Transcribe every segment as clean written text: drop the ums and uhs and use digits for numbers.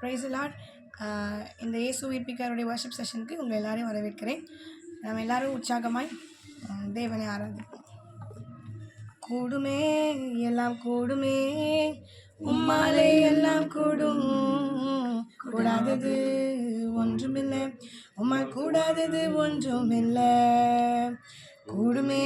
Price Lord. இந்த இயேசு உயிர்ப்பிக்காருடைய worship செஷனுக்கு உங்களை எல்லாரையும் வரவேற்கிறேன். நம்ம எல்லாரும் உற்சாகமாய் தேவனை ஆராதிப்போம். கூடுமே எல்லாம் கூடுமே, உம்மாலே எல்லாம் கூடும், கூடாதது ஒன்றுமில்லை, உம்மால் கூடாதது ஒன்றுமில்லை. கூடுமே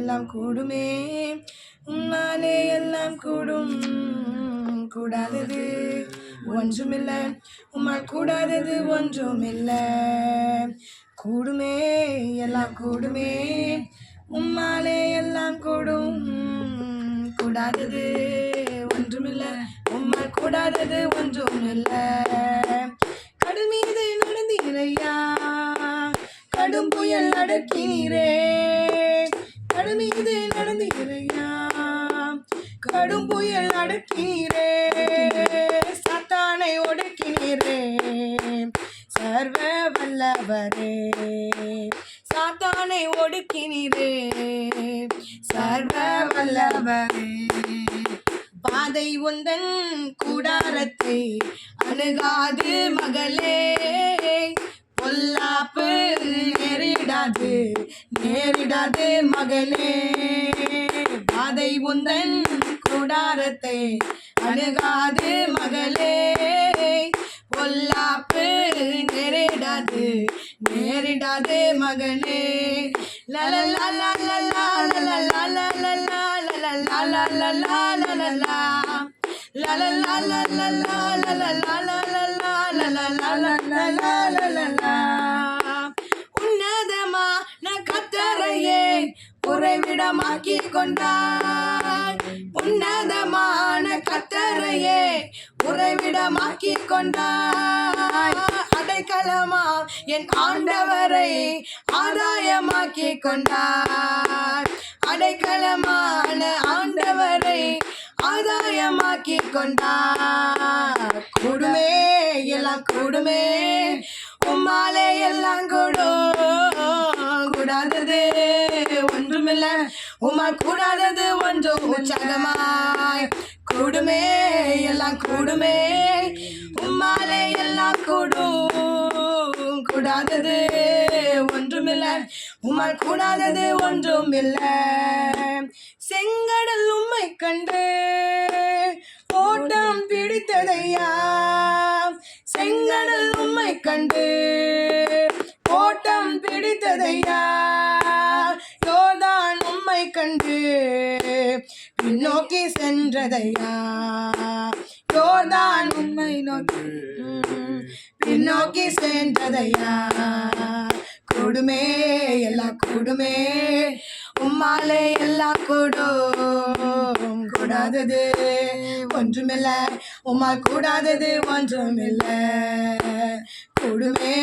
எல்லாம் கூடுமே, உம்மாலே எல்லாம் கூடும், கூடாதது ஒன்றுமில்லை, உம்மால் கூடாதது ஒன்றுமில்லை. கூடுமே எல்லாம் கூடுமே, உம்மாலே எல்லாம் கூடும், கூடாதது ஒன்றுமில்லை, உம்மால் கூடாதது ஒன்றுமில்லை. கடல் மீது நடந்தீரையா, கடும் புயல் அடக்கினீரே. கடல் மீது நடந்தீரையா, கடும் புயல் அடக்கினீரே. சாத்தானை ஒடுக்கினீரே, சர்வ வல்லவரே. சாத்தானை ஒடுக்கினீரே, சர்வ வல்லவரே. பாதை உந்தன் கூடாரத்தை அணுகாது மகளே, பொல்லாப்பு நேரிடாது நேரிடாது மகளே. பாதை உந்தன் கூடாரத்தை அணுகாது மகளே, பொல்லாப்பு நேரிடாது நேரிடாது மகனே. லலலா லலலா லலலா லலலா லலலா லலலா லலலா லலலா லலலா லலலா லலலா லலலா. உன்னதமான கர்த்தரையே உறைவிடமாக்கி கொண்டாய், உன்னதமான கர்த்தரையே உறைவிடமாக்கி கொண்டாய். அடைக்கலமா என் ஆண்டவரை ஆதாயமாக்கி கொண்டாய், அடைக்கலமான ஆண்டவரை ஆதாயமாக்கி கொண்டாய். கூடுமே எல்லாம் கூடுமே, உம்மாலே எல்லாம் கூடும், கூடாதது ஒன்றுமில்லை, உம்மால் கூடாதது ஒன்றும். உற்சாகமாய் கூடுமே எல்லாம் கூடுமே, உம்மாலே எல்லாம் கூடும், கூடாதது ஒன்றுமில்லை, உம்மால் கூடாதது ஒன்றுமில்லை. செங்கடல் உம்மை கண்டு ஓட்டம் பிடித்ததையா, செங்கடல் உம்மை கண்டு ஓட்டம் பிடித்ததையா. யோர்தான் உம்மை கண்டு பின்னோக்கி சென்றதையா, யோர்தான் உம்மை நோக்கி பின்னோக்கி சென்றதையா. கூடுமே எல்லாம் கூடுமே, உம்மாலே எல்லாம் கூடும், கூடாதது ஒன்றுமில்லை, உம்மால் கூடாதது ஒன்றுமில்லை. கூடுமே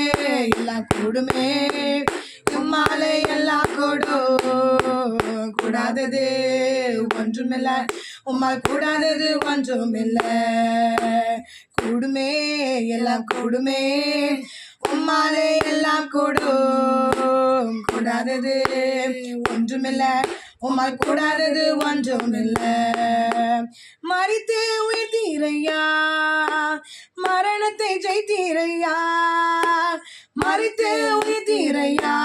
எல்லாம் கூடுமே, உம்மாலே எல்லாம் கூடும், கூடாதது ஒன்றுமில்லை, உம்மால் கூடாதது ஒன்றுமில்லை. கூடுமே எல்லாம் கூடுமே, உம்மாலே எல்லாம் கூடும், கூடாதது ஒன்றுமில்லை, உம்மால் கூடாதது ஒன்றுமில்லை. மரித்து உயிர்த்தீரையா, மரணத்தை ஜெயித்தீரையா. மரித்து உயிர்த்தீரையா,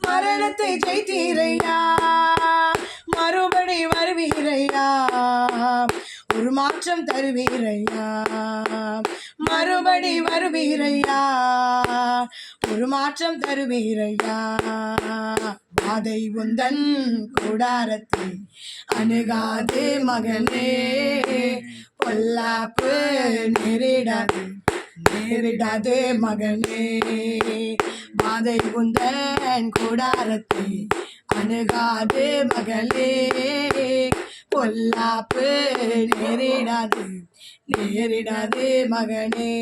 மரணத்தை ஜெயித்தீரையா. மறுபடி வருவீரையா, ஒரு மாற்றம் தருவீரையா. மறுபடி வருவீரையா, ஒரு மாற்றம் தருவீரையா. பாதை உந்தன் கூடாரத்தை அணுகாது மகனே, பொல்லாப்பு நேரிடாது நேரிடாது மகனே. பாதை உந்தன் கூடாரத்தை அணுகாது மகளே, பொல்லாப்பு நேரிடாது நேரிடாது மகனே.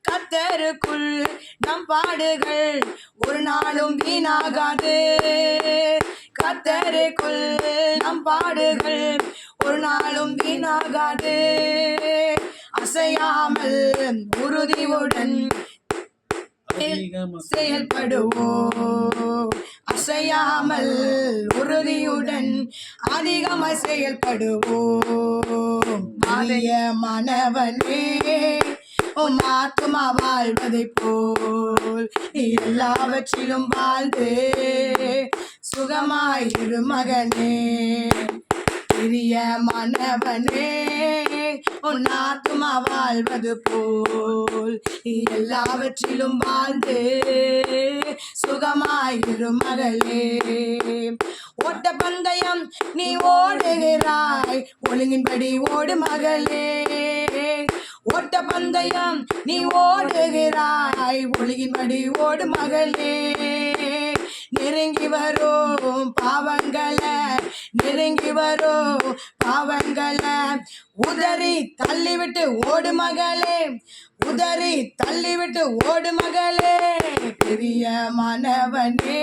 கர்த்தருக்குள் நம் பாடுகள் ஒரு நாளும் வீணாகாது. கர்த்தருக்குள் நம் பாடுகள் ஒரு நாளும் வீணாகாது. அசையாமல் உறுதியுடன் செயல்படுவோம். அசையாமல் உறுதியுடன் அதிகமாய் செயல்படுவோம். மாறிய மனவனே உன் ஆத்துமா வாழ்வதை போல் நீ எல்லாவற்றிலும் வாழ்ந்து சுகமாயிரு மகனே. பெரிய மனவனே உன் ஆத்துமா வாழ்வது போல் நீ எல்லாவற்றிலும் வாழ்ந்து சுகமாயிரு மகளே. ஓட்ட பந்தயம் நீ ஓடுகிறாய், ஒழுங்கின்படி ஓடு மகளே. ஓட்ட பந்தயம் நீ ஓடுகிறாய், ஒழுங்கின்படி ஓடு மகளே. நெருங்கி வரும் பாவங்களை, நெருங்கி வரும் பாவங்களை உதறி தள்ளிவிட்டு ஓடு மகளே, உதறி தள்ளிவிட்டு ஓடு மகளே. பெரிய மனவனே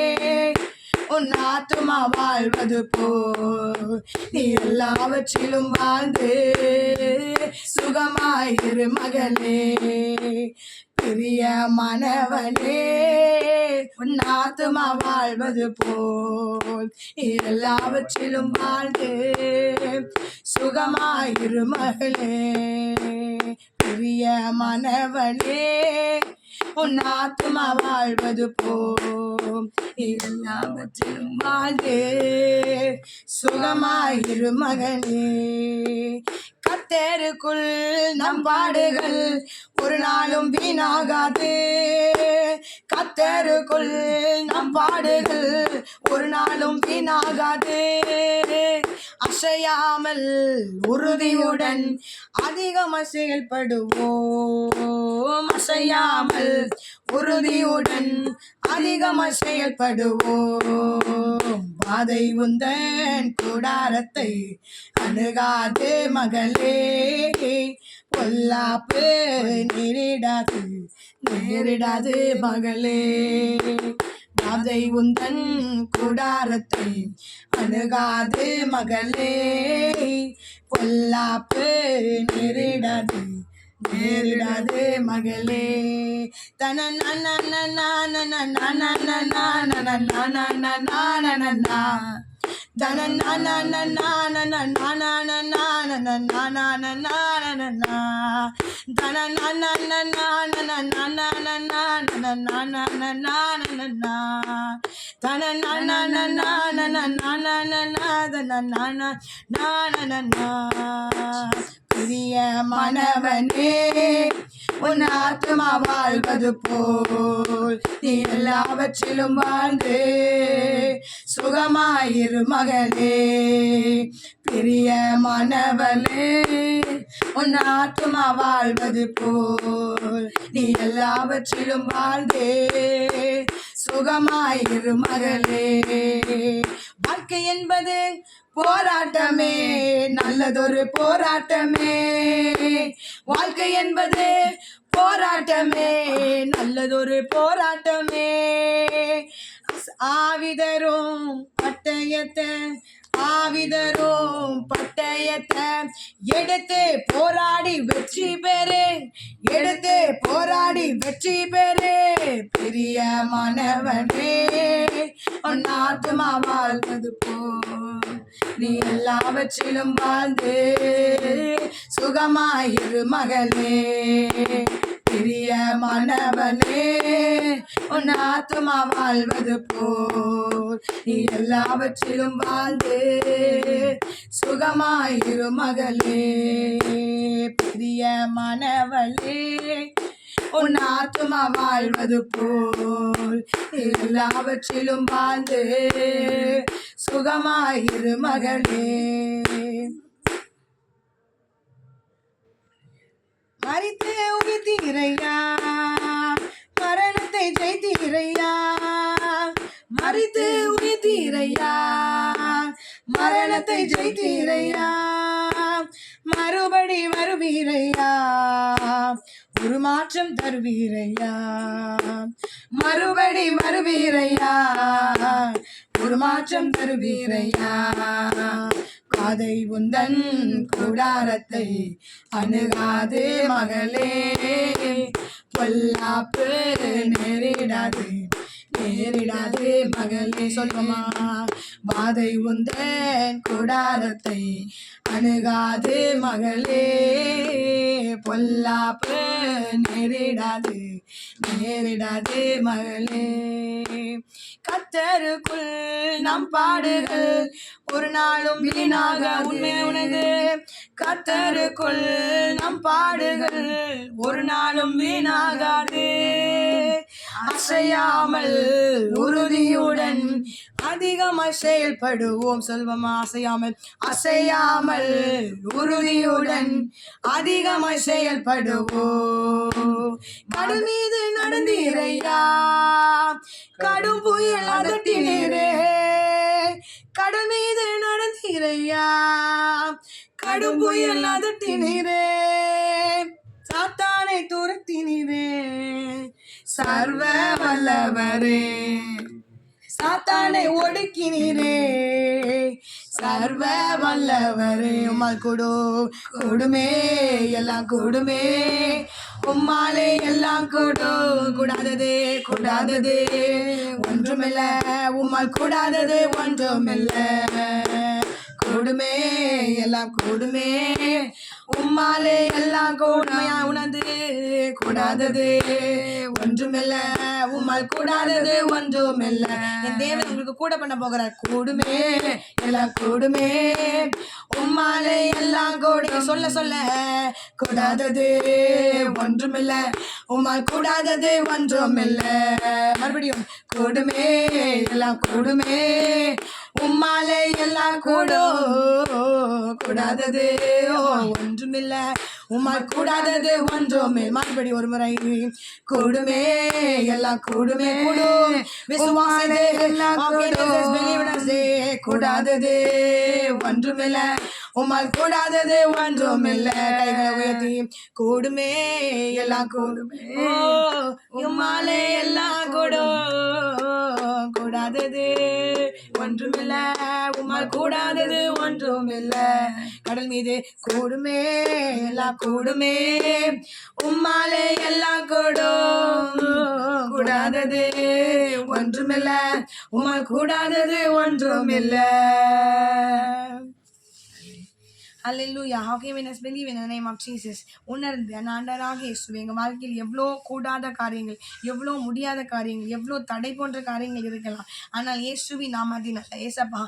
உன் ஆத்துமா வாழ்வது போல் நீ எல்லாவற்றிலும் வாழ்ந்து சுகமாயிரு மகளே. பெரிய மனவனே உன் ஆத்துமா வாழ்வது போல் நீ எல்லாவற்றிலும் வாழ்ந்து சுகமாயிரு மகளே. பெரிய மனவனே உன் ஆத்துமா வாழ்வது போல் எல்லாவற்றிலும் வாழ்ந்து சுகமாயிரு மகனே. கர்த்தருக்குள் நம் பாடுகள் ஒரு நாளும் வீணாகாது. கர்த்தருக்குள் நம் பாடுகள் ஒரு நாளும் வீணாகாது. அசையாமல் உறுதியுடன் அதிகமாக செயல்படுவோம். அசையாமல் உறுதியுடன் அதிகமாக செயல்படுவோம். பாதை உந்தன் கூடாரத்தை அணுகாது மகளே. பொல்லாப்பு நேரிடாது, நேரிடாது மகளே. பாதை உந்தன் கூடாரத்தை அணுகாது மகளே. பொல்லாப்பு நேரிடாது, நேரிடாது மகளே. தன நன நன நன நன நன நன நன நன தன நன நன நன நன நன நன நன நன தன நன நன நன நன நன நன நன தன நன நன நன நன நன பெரிய மனவனே உன் ஆத்துமா வாழ்வது போல் நீ எல்லாவற்றிலும் வாழ்ந்து சுகமாயிரு மகளே. பெரிய மனவனே உன் ஆத்துமா வாழ்வது போல் நீ எல்லாவற்றிலும் வாழ்ந்து சுகமாயிரு மகளே. வாழ்க்கை என்பது போராட்டமே, நல்லதொரு போராட்டமே. வாழ்க்கை என்பது போராட்டமே, நல்லதொரு போராட்டமே. ஆவிதரும் பட்டயத்தை, ஆவிதரும் பட்டயத்தை எடுத்து போராடி வெற்றி பெறு, எடுத்து போராடி வெற்றி பெறு. பெரிய மனவனே உன் ஆத்துமா வாழ்வது போல் நீ எல்லாவற்றிலும் வாழ்ந்து சுகமாயிரு மகளே. பெரிய மனவனே உன் ஆத்துமா வாழ்வது போல் நீ எல்லாவற்றிலும் வாழ்ந்து சுகமாயிரு மகளே. பெரிய மனவளே உன் ஆத்துமா வாழ்வது போல் எல்லாவற்றிலும் வாழ்ந்து சுகமாயிரு மகளே. மரித்து உயிர்த்தீரையா, மரணத்தை ஜெயித்தீரையா. மரித்து உயிர்த்தீரையா, மரணத்தை ஜெயித்தீரையா. மறுபடி வருவீரையா, ஒரு மாற்றம் தருவீரையா. மறுபடி வருவீரையா, ஒரு மாற்றம் தருவீரையா. பாதை உந்தன் கூடாரத்தை அணுகாது மகளே. பொல்லாப்பு நெறி நேரிடாது நேரிடாது மகளே. சொல்லுமா, வாதை உந்தன் கூடாரத்தை அணுகாது மகளே, பொல்லாப்பு நேரிடாது நேரிடாது மகளே. கர்த்தருக்குள் நம் பாடுகள் ஒரு நாளும் வீணாக உண்மை உனது. கர்த்தருக்குள் நம் பாடுகள் ஒரு நாளும் வீணாகாது. அசையாமல் உறுதியுடன் அதிகமாய் செயல்படுவோம். சொல்வமா, அசையாமல் அசையாமல் உறுதியுடன் அதிகமாய் செயல்படுவோம். கடல் மீது நடந்தீரையா, கடும் புயல் அதட்டினீரே. கடல் மீது நடந்தீரையா, கடும் புயல் அதட்டினீரே. சாத்தானை துரத்தினீரே, சர்வ வல்லவரே. சாத்தானை ஒடுக்கினீரே, சர்வ வல்லவரே. உம்மால் கூடுமே எல்லாம் கூடுமே, உம்மாலே எல்லாம் கூடாததே கூடாததே ஒன்றுமில்ல. உம்மால் கூடாதது ஒன்றுமில்ல. கூடுமே எல்லாம் கூடுமே, உம்மாலே எல்லாம் கூடுமையா உணர்ந்து. கூடாதது ஒன்றுமில்ல, உம்மால் கூடாதது ஒன்றுமில்ல. என் தேவன் உங்களுக்கு கூட பண்ண போகிறார். கூடுமே எல்லாம் கூடுமே, உம்மாலே எல்லாம் கூடி. சொல்ல சொல்ல கூடாதது ஒன்றுமில்ல, உம்மால் கூடாதது ஒன்றுமில்ல. மறுபடியும் கூடுமே எல்லாம் கூடுமே, உம்மாலே எல்லாம் கூடாதது ஒன்றுமில்ல, உம்மால் கூடாதது ஒன்றுமே. மறுபடி ஒரு முறை. கூடுமே எல்லாம் கூடுமே, கூடும் விசுவாசமே எல்லாம் கூடாதது ஒன்றுமில்ல, உம்மால் கூடாதது ஒன்றுமில்ல. கைகளை உயர்த்தி கூடுமே எல்லாம் கூடுமே, உம்மாலே எல்லாம் கூடாதது ஒன்றுமில்ல, உம்மால் கூடாதது ஒன்றுமில்ல. கடல் மீது கூடுமே எல்லாம் கூடுமே, உம்மாலே எல்லாம் கூடாதது ஒன்றுமில்ல, உம்மால் கூடாதது ஒன்றுமில்ல. Hallelujah. How can we believe in the name of Jesus? உணர்ந்து ஆண்டவராக இயேசுவே எங்கள் வாழ்க்கையில் எவ்வளோ கூடாத காரியங்கள், எவ்வளோ முடியாத காரியங்கள், எவ்வளோ தடை போன்ற காரியங்கள் இருக்கலாம். ஆனால் இயேசுவி நாமத்தினால ஏசப்பா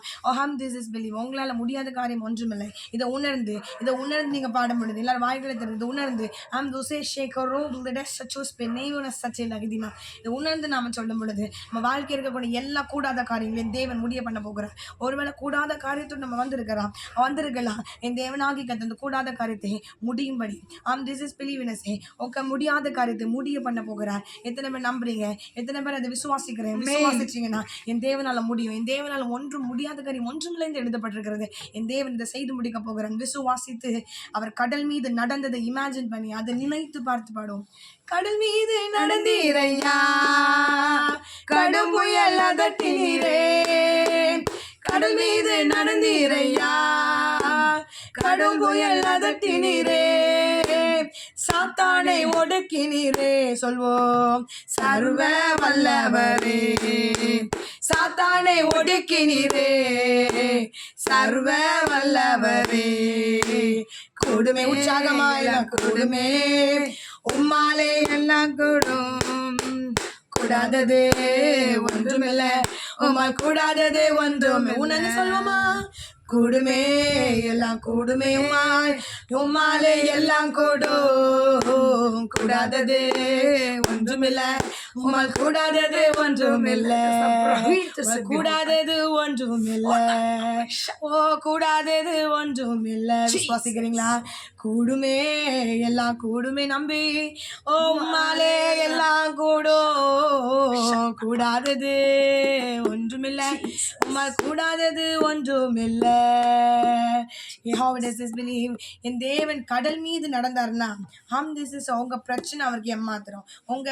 திஸ் இஸ் பிலீவ், உங்களால் முடியாத காரியம் ஒன்றுமில்லை. இதை உணர்ந்து நீங்கள் பாட முடியுது. எல்லாரும் வாய்களை தெரிந்து உணர்ந்து இதை உணர்ந்து நாம சொல்லும் பொழுது நம்ம வாழ்க்கை இருக்கக்கூடிய எல்லா கூடாத காரியங்களையும் தேவன் முடிய பண்ண போகிறார். ஒருவேளை கூடாத காரியத்தோடு நம்ம வந்திருக்கலாம். என் தேவனாகி கத்த அந்த கூடாத காரியத்தை முடியும்படி திஸ் இஸ் பிலீவ்னஸே முடியாத காரியத்தை முடிய பண்ண போகிறார். எத்தனை பேர் நம்புறீங்க? எத்தனை பேர் அதை விசுவாசிச்சீங்கன்னா என் தேவனால முடியும். என் தேவனால ஒன்றும் முடியாத காரியம் ஒன்றுமில்லை என்று எழுதப்பட்டிருக்கிறது. என் தேவன் இதை செய்து முடிக்க போகிறான். விசுவாசித்து அவர் கடல் மீது நடந்ததை இமேஜின் பண்ணி அதை நினைத்து பார்த்து பாடும். கடல் மீது நடந்தீரையா, கடும் புயல் அதட்டினீரே. கடல் மீது நடந்தீரையா, கடும் புயல் அதட்டினீரே. சாத்தானை ஒடுக்கினீரே. சொல்வோம், சர்வ வல்லவரே. சாத்தானை ஒடுக்கினீரே, சர்வ வல்லவரே. கூடுமே உற்சாகமாய் கூடுமே, உம்மாலே எல்லாம் கூடாதது ஒன்றுமில்ல, உம்மால் கூடாதது ஒன்றுமே. உணர்ந்து சொல்வோமா, கூடுமே எல்லாம் கூடுமே, உம்மாலே எல்லாம் கூடாதது ஒன்றுமில்ல, உம்மால் கூடாதது ஒன்றுமில்ல. கூடாதது ஒன்றுமில்ல, கூடாதது ஒன்றுமில்ல. விசுவாசிக்கிறீங்களா? கூடுமே எல்லாம் கூடுமே நம்பி, உம்மாலே எல்லாம் கூடாதது ஒன்றுமில்ல, உம்மால் கூடாதது ஒன்றுமில்ல. How does this believe? என் தேவன் கடல் மீது நடந்தாருன்னா this is உங்க பிரச்சனை அவருக்கு ஏமாத்திரம், உங்க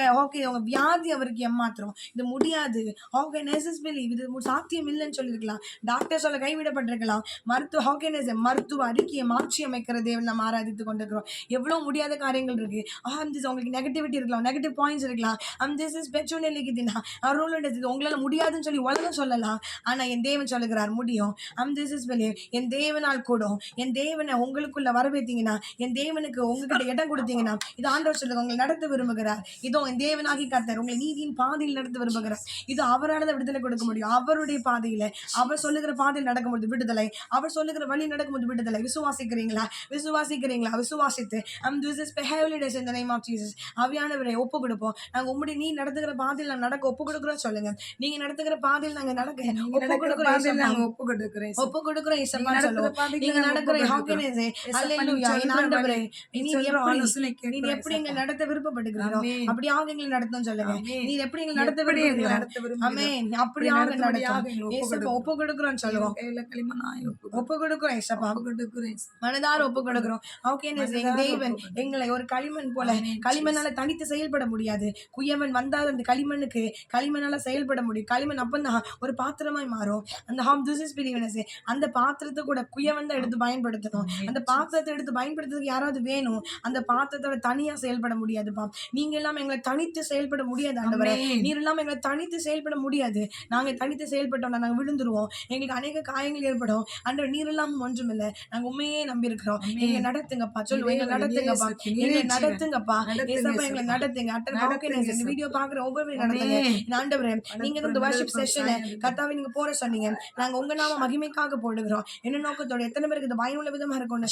உங்க வியாதி அவருக்கு ஏமாத்திரம். இது முடியாது. How can this believe? இது சாத்தியம் இல்லைன்னு சொல்லியிருக்கலாம், டாக்டர் சொல்ல கைவிடப்பட்டிருக்கலாம், மருத்துவ அறிக்கையை மாற்றி அமைக்கிற தேவன் நம்ம ஆராதித்து கொண்டிருக்கிறோம். எவ்வளவு முடியாத காரியங்கள் இருக்கு. உங்களுக்கு நெகட்டிவிட்டி இருக்கலாம், நெகட்டிவ் பாயிண்ட்ஸ் இருக்கலாம். this is பெச்சுனலிக்குதுன்னா உங்களால முடியாதுன்னு சொல்லி உலகம் சொல்லலாம். ஆனா என் தேவன் சொல்லுகிறார் முடியும். this is believe. என் தேவனால் கூடும். என் தேவனை உங்களுக்குள்ள வரவேத்தீங்கன்னா, என் தேவனுக்கு உங்ககிட்ட இடம் கொடுத்தீங்கன்னா, இது ஆண்டவர் சொல்லுங்க உங்களை நடத்த விரும்புகிறார். இதோ என் தேவனாகி கர்த்தர் உங்களை நீதியின் பாதையில் நடத்த விரும்புகிறார். இது அவரால் விடுதலை கொடுக்க முடியும். அவருடைய பாதையில அவர் சொல்லுகிற பாதையில் நடக்கும்போது விடுதலை, அவர் சொல்லுகிற வழி நடக்கும்போது விடுதலை. விசுவாசிக்கிறீங்களா? விசுவாசித்து this is behaviorless in the name of Jesus. ஆவியானவரை ஒப்பு கொடுப்போம். நாங்க உம்முடைய நீ நடத்துகிற பாதையில் நாங்க நடக்க ஒப்பு கொடுக்கிறோம் சொல்லுங்க. நீங்க நடத்துகிற பாதையில் நாங்க நடக்க ஒப்பு கொடுக்கிறோம். ஒப்பு கொடுக்கிறோம் இயேசுப்பா சொல்லுவோம். நீங்க நடக்கிற ஹாப்பினஸ் ஹalleluya. ஆண்டவரே நீ எப்படி எங்களை நடத்த விருப்பப்படுகிறீரோ அப்படியாக எங்களை நடத்தும் சொல்லுங்க. நீ எப்படி எங்களை நடத்த விரும்புகிறீரோ ஆமென் அப்படியாக நடத்தும் இயேசுப்பா. ஒப்பு கொடுக்கிறோம் சொல்லுவோம். ஒப்பு கொடுக்கிறோம் இயேசுப்பா. மனதார ஒப்பு கொடுக்கிறோம். ஹாப்பினஸ் எங்க தேவன் எங்களை ஒரு களிமண் போல, களிமண்ணால தனித்து செயல்பட முடியாது. குயவன் வந்தால் அந்த களிமண்ணால செயல்பட முடியும். களிமண் அப்பந்தான் ஒரு பாத்திரமாய் மாறும். அந்த this is believers. அந்த பாத்திரத்தை கூட குயவன் தான் எடுத்து பயன்படுத்தணும். அந்த பாத்திரத்தை எடுத்து பயன்படுத்துறதுக்கு யாராவது வேணும். அந்த பாத்திரத்தோட தனியா செயல்பட முடியாதுப்பா. நீங்க எல்லாம் எங்களை தனித்து செயல்பட முடியாது ஆண்டவரே. நீர் எல்லாம் எங்களை தனித்து செயல்பட முடியாது. நாங்க தனித்து செயல்பட்டோம்னா நாங்க விழுந்துருவோம். எங்களுக்கு அநேக காயங்கள் ஏற்படும். ஆண்டவர் நீர் எல்லாம் ஒன்றும் இல்லை. நாங்க உண்மையே நம்பி இருக்கிறோம். எங்களை நடத்துங்கப்பா சொல்லுவோம். எங்களை நடத்துங்கப்பா, எங்களை நடத்துங்கப்பா ஏசப்பா, எங்களை நடத்துங்க. இந்த வீடியோ பாக்குற ஒவ்வொரு நடத்துங்க ஆண்டவரே. நீங்க இந்த வர்ஷிப் செஷனை கர்த்தாவே நீங்க போற சொன்னீங்க. நாங்க உங்க நாம மகிமைக்காக போடுகிறோம். என்ன நோக்கத்தோட எத்தனை பேருக்கு இது பயனுள்ள விதமா இருக்கும்.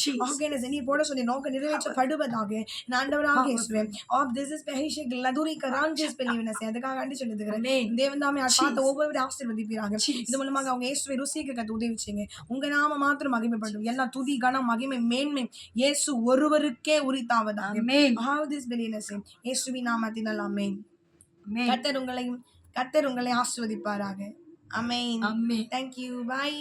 நீ போட சொல்லி நோக்கம் நிறைவேற்றப்படுவதாக ஆண்டவராக இயேசுவே. this is பெஹிஷிக் லதுரி கரான்ஜிஸ் பெலிவினஸ் அதுக்காக ஆண்டி சொல்லிருக்கிறேன். தேவன் தாமே பார்த்த ஒவ்வொரு ஆசீர்வதிப்பீராக. இது மூலமாக அவங்க இயேசுவை ருசிக்க கத்து உதவிச்சீங்க. உங்க நாம மாத்திரம் மகிமைப்படும். எல்லா துதி கனம் மகிமை மேன்மை இயேசு ஒருவருக்கே உரித்தாவதாக. how this believers இயேசுவின் நாமத்தினால் ஆமென். கர்த்தர் உங்களை ஆசீர்வதிப்பாராக. ஆமென். Thank you. Bye.